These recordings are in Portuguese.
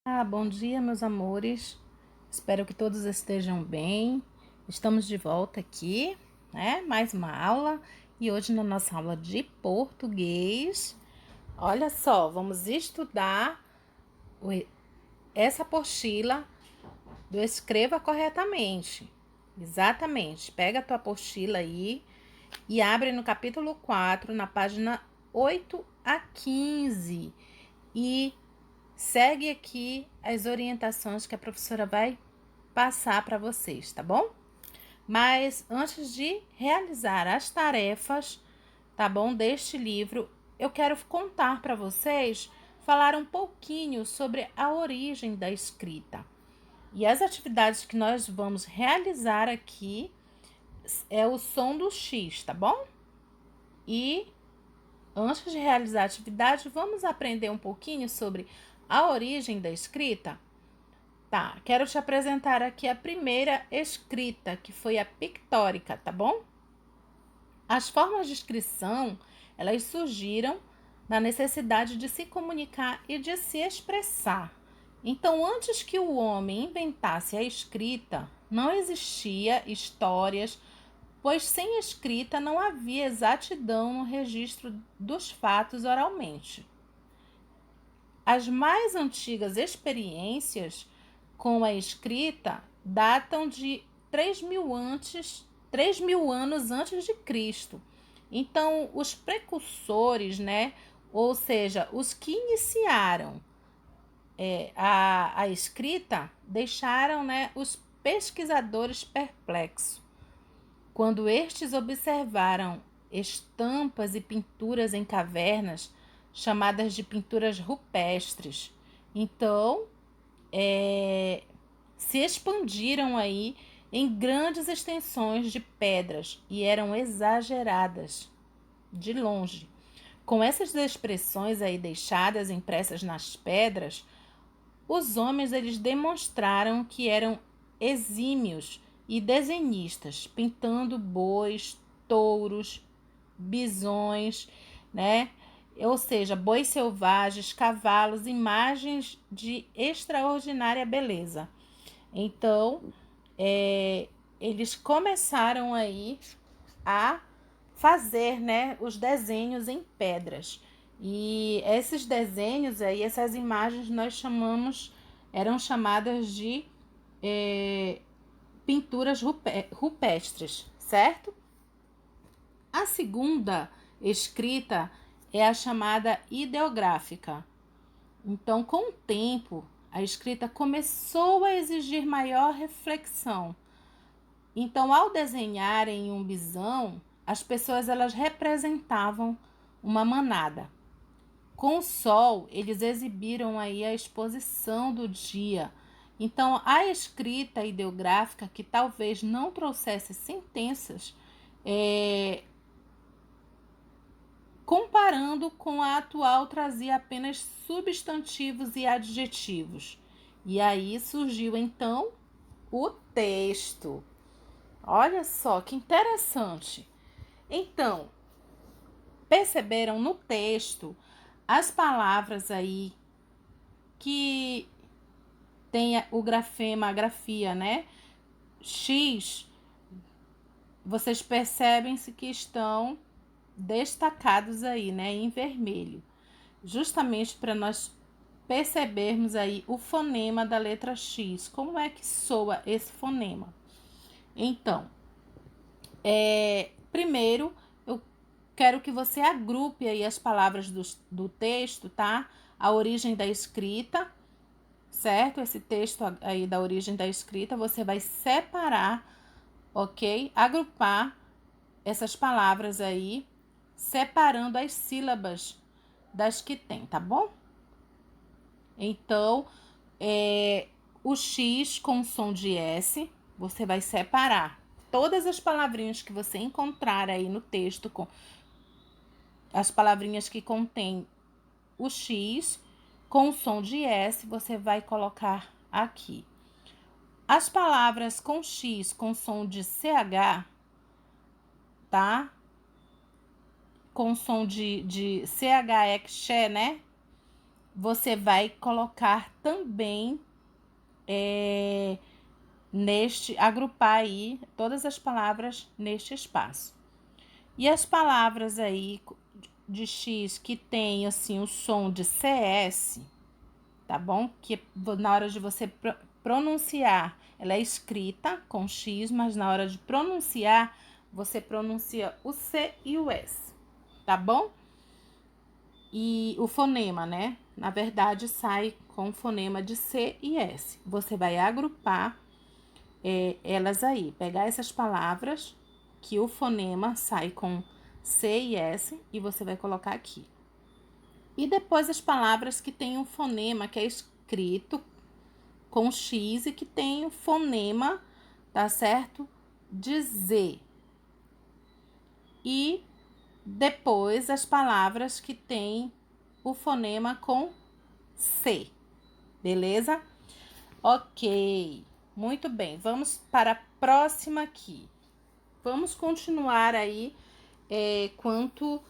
Bom dia, meus amores. Espero que todos estejam bem. Estamos de volta aqui, né? Mais uma aula. E hoje, na nossa aula de português, olha só, vamos estudar essa apostila do Escreva Corretamente. Exatamente. Pega a tua apostila aí e abre no capítulo 4, na página 8 a 15. E segue aqui as orientações que a professora vai passar para vocês, tá bom? Mas antes de realizar as tarefas, tá bom, deste livro, eu quero contar para vocês, falar um pouquinho sobre a origem da escrita. E as atividades que nós vamos realizar aqui é o som do X, tá bom? E antes de realizar a atividade, vamos aprender um pouquinho sobre a origem da escrita? Tá, quero te apresentar aqui a primeira escrita, que foi a pictórica, tá bom? As formas de escrição, elas surgiram na necessidade de se comunicar e de se expressar. Então, antes que o homem inventasse a escrita, não existia histórias, pois sem escrita não havia exatidão no registro dos fatos oralmente. As mais antigas experiências com a escrita datam de 3.000 anos antes de Cristo. Então, os precursores, né, ou seja, os que iniciaram a escrita, deixaram, né, os pesquisadores perplexos, quando estes observaram estampas e pinturas em cavernas, chamadas de pinturas rupestres. Então, se expandiram aí em grandes extensões de pedras e eram exageradas de longe. Com essas expressões aí deixadas impressas nas pedras, os homens eles demonstraram que eram exímios e desenhistas, pintando bois, touros, bisões, né? Ou seja, bois selvagens, cavalos, imagens de extraordinária beleza. Então, eles começaram aí a fazer, né, os desenhos em pedras. E esses desenhos aí, essas imagens eram chamadas de pinturas rupestres, certo? A segunda escrita é a chamada ideográfica. Então, com o tempo, a escrita começou a exigir maior reflexão. Então, ao desenharem um bisão, as pessoas elas representavam uma manada. Com o sol, eles exibiram aí a exposição do dia. Então, a escrita ideográfica, que talvez não trouxesse sentenças, comparando com a atual, trazia apenas substantivos e adjetivos. E aí surgiu então o texto. Olha só que interessante. Então, perceberam no texto as palavras aí que tem o grafema, a grafia, né? X, vocês percebem-se que estão destacados aí, né, em vermelho, justamente para nós percebermos aí o fonema da letra X, como é que soa esse fonema. Então, primeiro eu quero que você agrupe aí as palavras do texto, tá? A origem da escrita, certo? Esse texto aí da origem da escrita, você vai separar, ok? Agrupar essas palavras aí, separando as sílabas das que tem, tá bom? Então, o X com som de S, você vai separar todas as palavrinhas que você encontrar aí no texto, com as palavrinhas que contém o X com som de S, você vai colocar aqui. As palavras com X com som de CH, tá? Com som de CH, né? você vai colocar também agrupar aí todas as palavras neste espaço. E as palavras aí de X que tem assim o som de CS, tá bom? Que na hora de você pronunciar, ela é escrita com X, mas na hora de pronunciar, você pronuncia o C e o S, tá bom? E o fonema, né? Na verdade, sai com o fonema de C e S. Você vai agrupar elas aí, pegar essas palavras que o fonema sai com C e S e você vai colocar aqui. E depois as palavras que tem um fonema que é escrito com X e que tem o fonema, tá certo? De Z. E depois as palavras que tem o fonema com C, beleza? Ok, muito bem, vamos para a próxima aqui. Vamos continuar aí quanto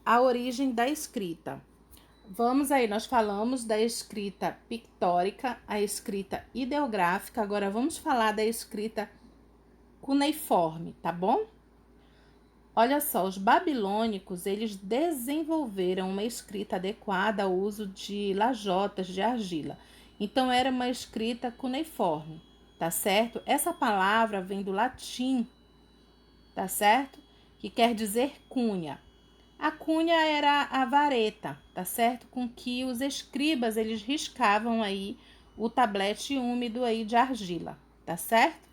à origem da escrita. Vamos aí, nós falamos da escrita pictórica, a escrita ideográfica, agora vamos falar da escrita cuneiforme, tá bom? Olha só, os babilônicos, eles desenvolveram uma escrita adequada ao uso de lajotas de argila. Então, era uma escrita cuneiforme, tá certo? Essa palavra vem do latim, tá certo? Que quer dizer cunha. A cunha era a vareta, tá certo? Com que os escribas, eles riscavam aí o tablete úmido aí de argila, tá certo?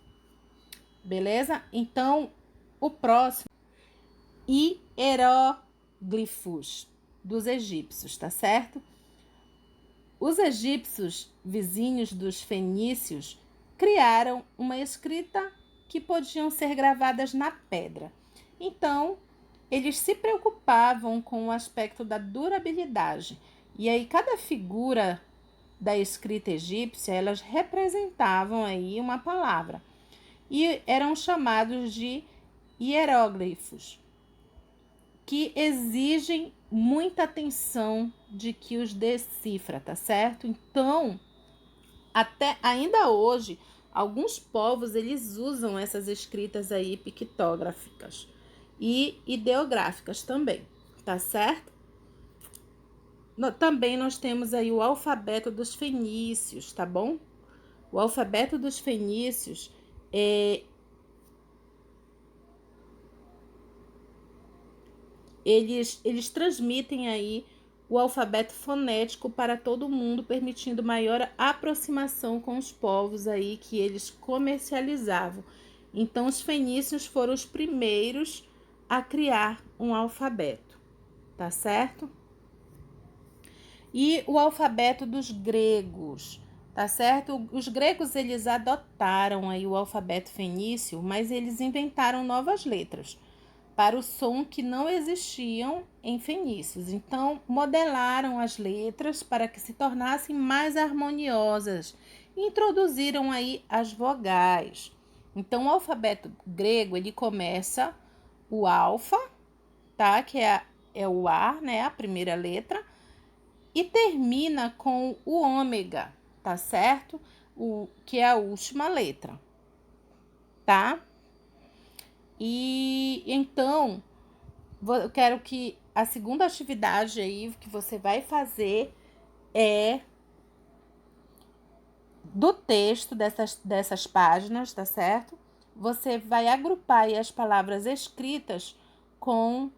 Beleza? Então, o próximo, hieróglifos dos egípcios, tá certo? Os egípcios, vizinhos dos fenícios, criaram uma escrita que podiam ser gravadas na pedra. Então, eles se preocupavam com o aspecto da durabilidade. E aí, cada figura da escrita egípcia, elas representavam aí uma palavra. E eram chamados de hieróglifos, que exigem muita atenção de que os decifra, tá certo? Então, até ainda hoje, alguns povos eles usam essas escritas aí pictógrafas e ideográficas também, tá certo? Também nós temos aí o alfabeto dos fenícios, tá bom? O alfabeto dos fenícios eles transmitem aí o alfabeto fonético para todo mundo, permitindo maior aproximação com os povos aí que eles comercializavam. Então, os fenícios foram os primeiros a criar um alfabeto, tá certo? E o alfabeto dos gregos, tá certo? Os gregos, eles adotaram aí o alfabeto fenício, mas eles inventaram novas letras para o som que não existiam em fenícios. Então, modelaram as letras para que se tornassem mais harmoniosas e introduziram aí as vogais. Então, o alfabeto grego, ele começa o alfa, tá? Que é o A, né? A primeira letra, e termina com o ômega, tá certo? Que é a última letra, tá? E então, eu quero que a segunda atividade aí que você vai fazer é do texto dessas páginas, tá certo? Você vai agrupar aí as palavras escritas com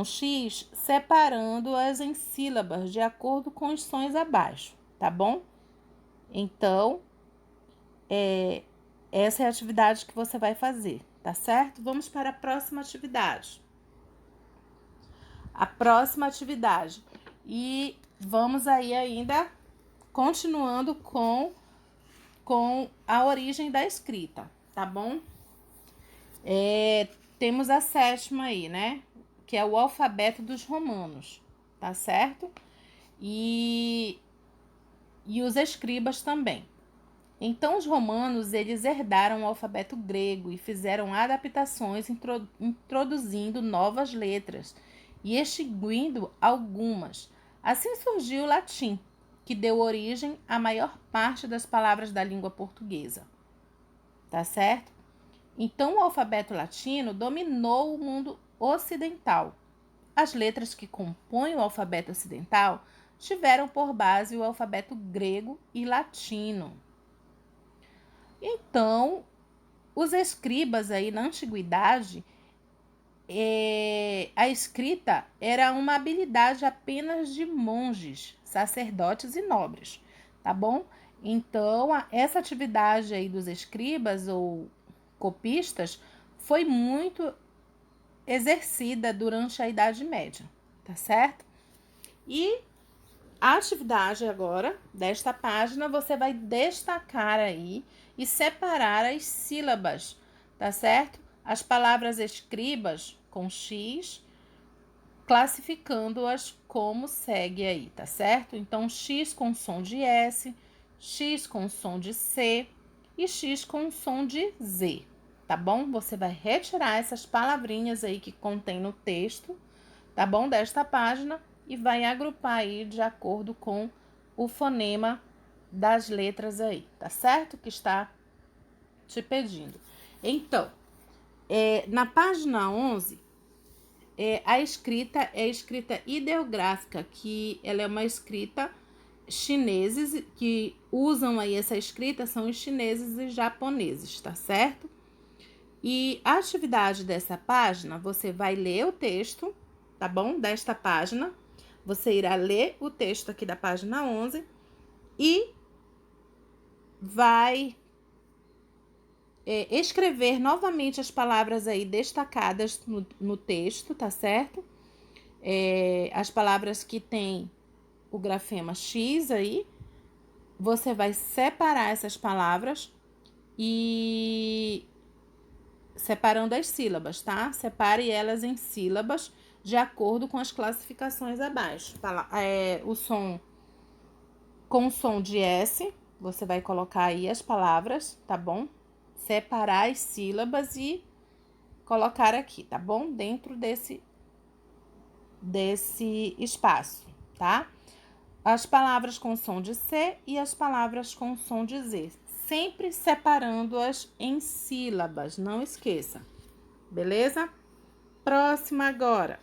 X, separando-as em sílabas de acordo com os sons abaixo, tá bom? Então, essa é a atividade que você vai fazer, tá certo? Vamos para a próxima atividade. A próxima atividade. E vamos aí ainda continuando com a origem da escrita, tá bom? Temos a sétima aí, né? Que é o alfabeto dos romanos, tá certo? E os escribas também. Então, os romanos, eles herdaram o alfabeto grego e fizeram adaptações introduzindo novas letras e extinguindo algumas. Assim surgiu o latim, que deu origem à maior parte das palavras da língua portuguesa, tá certo? Então, o alfabeto latino dominou o mundo ocidental. As letras que compõem o alfabeto ocidental tiveram por base o alfabeto grego e latino. Então, os escribas aí na antiguidade, a escrita era uma habilidade apenas de monges, sacerdotes e nobres, tá bom? Então, essa atividade aí dos escribas ou copistas foi muito exercida durante a Idade Média, tá certo? E a atividade agora desta página, você vai destacar aí e separar as sílabas, tá certo? As palavras escribas com X, classificando-as como segue aí, tá certo? Então, X com som de S, X com som de C e X com som de Z, tá bom? Você vai retirar essas palavrinhas aí que contém no texto, tá bom? Desta página e vai agrupar aí de acordo com o fonema das letras aí, tá certo? Que está te pedindo. Então, na página 11, a escrita é escrita ideográfica, que ela é uma escrita chineses que usam aí essa escrita, são os chineses e japoneses, tá certo? E a atividade dessa página, você vai ler o texto, tá bom? Desta página, você irá ler o texto aqui da página 11 e vai escrever novamente as palavras aí destacadas no texto, tá certo? As palavras que tem o grafema X aí, você vai separar essas palavras e separando as sílabas, tá? Separe elas em sílabas de acordo com as classificações abaixo. O som com som de S, você vai colocar aí as palavras, tá bom? Separar as sílabas e colocar aqui, tá bom? Dentro desse espaço, tá? As palavras com som de C e as palavras com som de Z, sempre separando-as em sílabas, não esqueça, beleza? Próxima agora,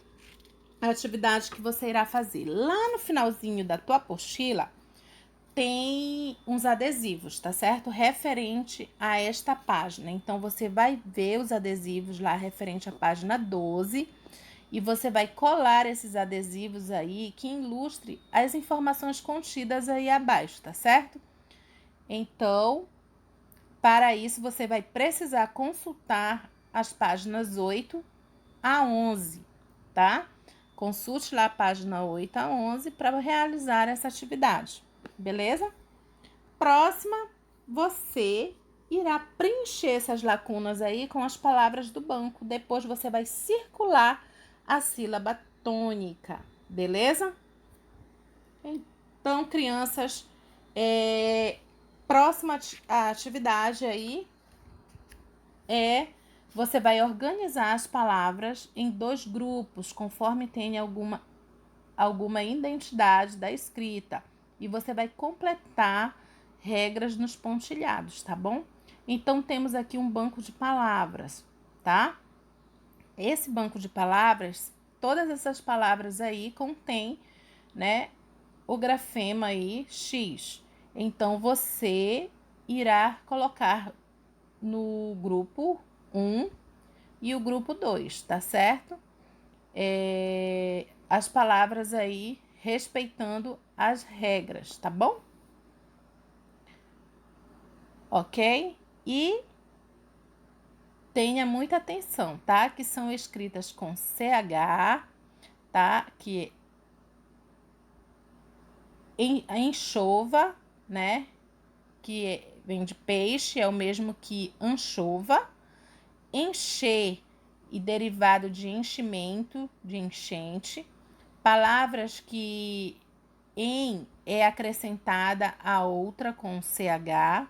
a atividade que você irá fazer. Lá no finalzinho da tua apostila, tem uns adesivos, tá certo? Referente a esta página. Então, você vai ver os adesivos lá referente à página 12 e você vai colar esses adesivos aí que ilustre as informações contidas aí abaixo, tá certo? Então, para isso, você vai precisar consultar as páginas 8 a 11, tá? Consulte lá a página 8 a 11 para realizar essa atividade, beleza? Próxima, você irá preencher essas lacunas aí com as palavras do banco. Depois você vai circular a sílaba tônica, beleza? Então, crianças, próxima atividade aí você vai organizar as palavras em 2 grupos, conforme tenha alguma identidade da escrita. E você vai completar regras nos pontilhados, tá bom? Então, temos aqui um banco de palavras, tá? Esse banco de palavras, todas essas palavras aí contém, né, o grafema aí X. Então, você irá colocar no grupo 1 e o grupo 2, tá certo? As palavras aí respeitando as regras, tá bom? Ok? E tenha muita atenção, tá? Que são escritas com CH, tá? Que enxova, né? Que vem de peixe, é o mesmo que anchova. Encher e derivado de enchimento, de enchente. Palavras que em é acrescentada a outra com CH.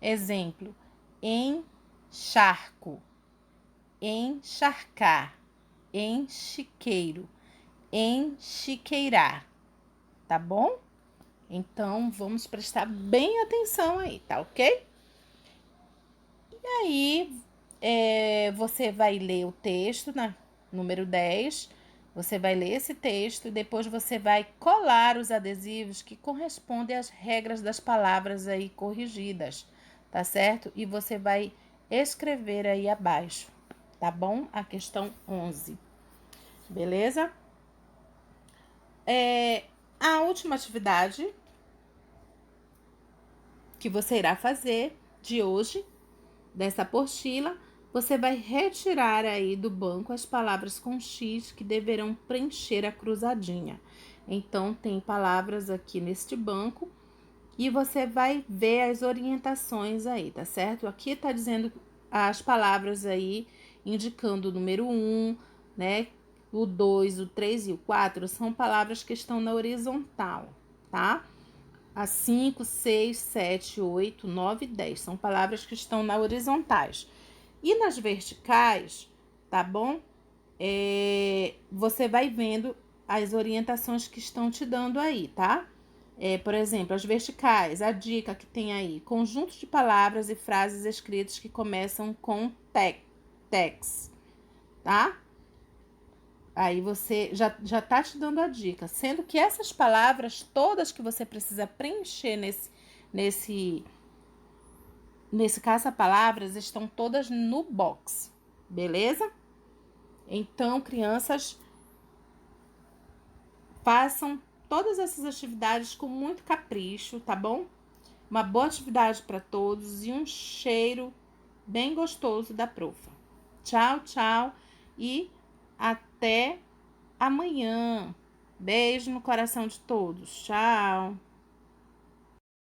Exemplo, encharco, encharcar, enchiqueiro, enchiqueirar, tá bom? Então, vamos prestar bem atenção aí, tá ok? E aí, você vai ler o texto, número 10. Você vai ler esse texto e depois você vai colar os adesivos que correspondem às regras das palavras aí corrigidas, tá certo? E você vai escrever aí abaixo, tá bom? A questão 11, beleza? A última atividade que você irá fazer de hoje, dessa apostila, você vai retirar aí do banco as palavras com X que deverão preencher a cruzadinha. Então, tem palavras aqui neste banco e você vai ver as orientações aí, tá certo? Aqui tá dizendo as palavras aí, indicando o número 1, né? O 2, o 3 e o 4 são palavras que estão na horizontal, tá? A 5, 6, 7, 8, 9 e 10 são palavras que estão na horizontais. E nas verticais, tá bom? Você vai vendo as orientações que estão te dando aí, tá? Por exemplo, as verticais, a dica que tem aí, conjunto de palavras e frases escritas que começam com tex, tá? Aí você já tá te dando a dica, sendo que essas palavras todas que você precisa preencher nesse, nesse caça-palavras estão todas no box, beleza? Então, crianças, façam todas essas atividades com muito capricho, tá bom? Uma boa atividade para todos e um cheiro bem gostoso da profa. Tchau, tchau e até amanhã. Beijo no coração de todos. Tchau.